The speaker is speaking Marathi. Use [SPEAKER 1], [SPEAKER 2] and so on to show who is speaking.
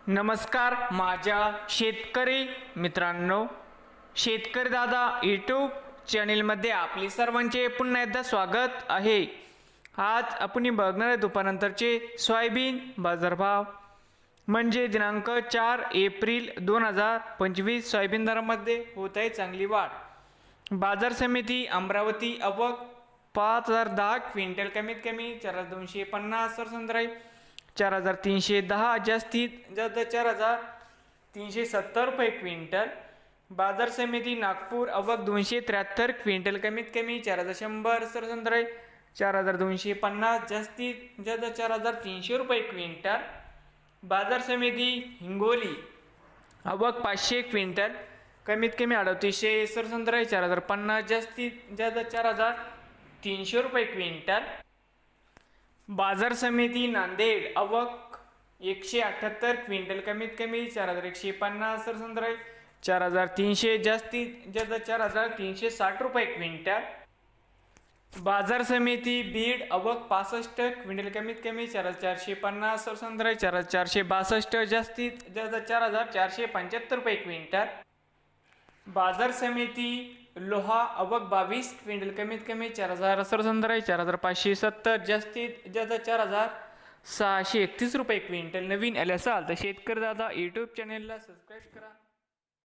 [SPEAKER 1] नमस्कार माझ्या शेतकरी मित्रांनो, शेतकरी दादा यूट्यूब चॅनेलमध्ये आपले सर्वांचे पुन्हा एकदा स्वागत आहे। आज आपण बघणार आहे दुपारनंतरचे सोयाबीन बाजारभाव म्हणजे दिनांक 4 एप्रिल 2025 सोयाबीन दरामध्ये होत आहे चांगली वाढ। बाजार समिती अमरावती आवक 5010 क्विंटल कमीत कमी 4250 सरसंद्राई 4310 जास्तीत जास्त 4370 रुपये क्विंटल। बाजार समिती नागपूर आवक 273 क्विंटल कमीत कमी 4100 सरसंद्राई 4250 जास्तीत जास्त 4300 रुपये क्विंटल। बाजार समिती हिंगोली आवक 500 क्विंटल कमीत कमी 3800 सरसंद्राई 4050 जास्तीत जास्त 4300 रुपये क्विंटल। बाजार समिती नांदेड आवक 178 क्विंटल कमीत कमी 4150 सरसंद्राई 4300 जास्तीत जास्त 4360 रुपये क्विंटल। बाजार समिती बीड आवक 65 क्विंटल कमीत कमी 4450 सरसंद्राई 4462 जास्तीत जास्त 4475 रुपये क्विंटल। बाजार समिती लोहा आवक 22 क्विंटल कमीत कमी 4000 सरसंद्राई 4570 जास्तीत जास्त 4631 रुपये क्विंटल। नवीन आले असाल तर शेतकरी दादा यूट्यूब चॅनेलला सबस्क्राईब करा।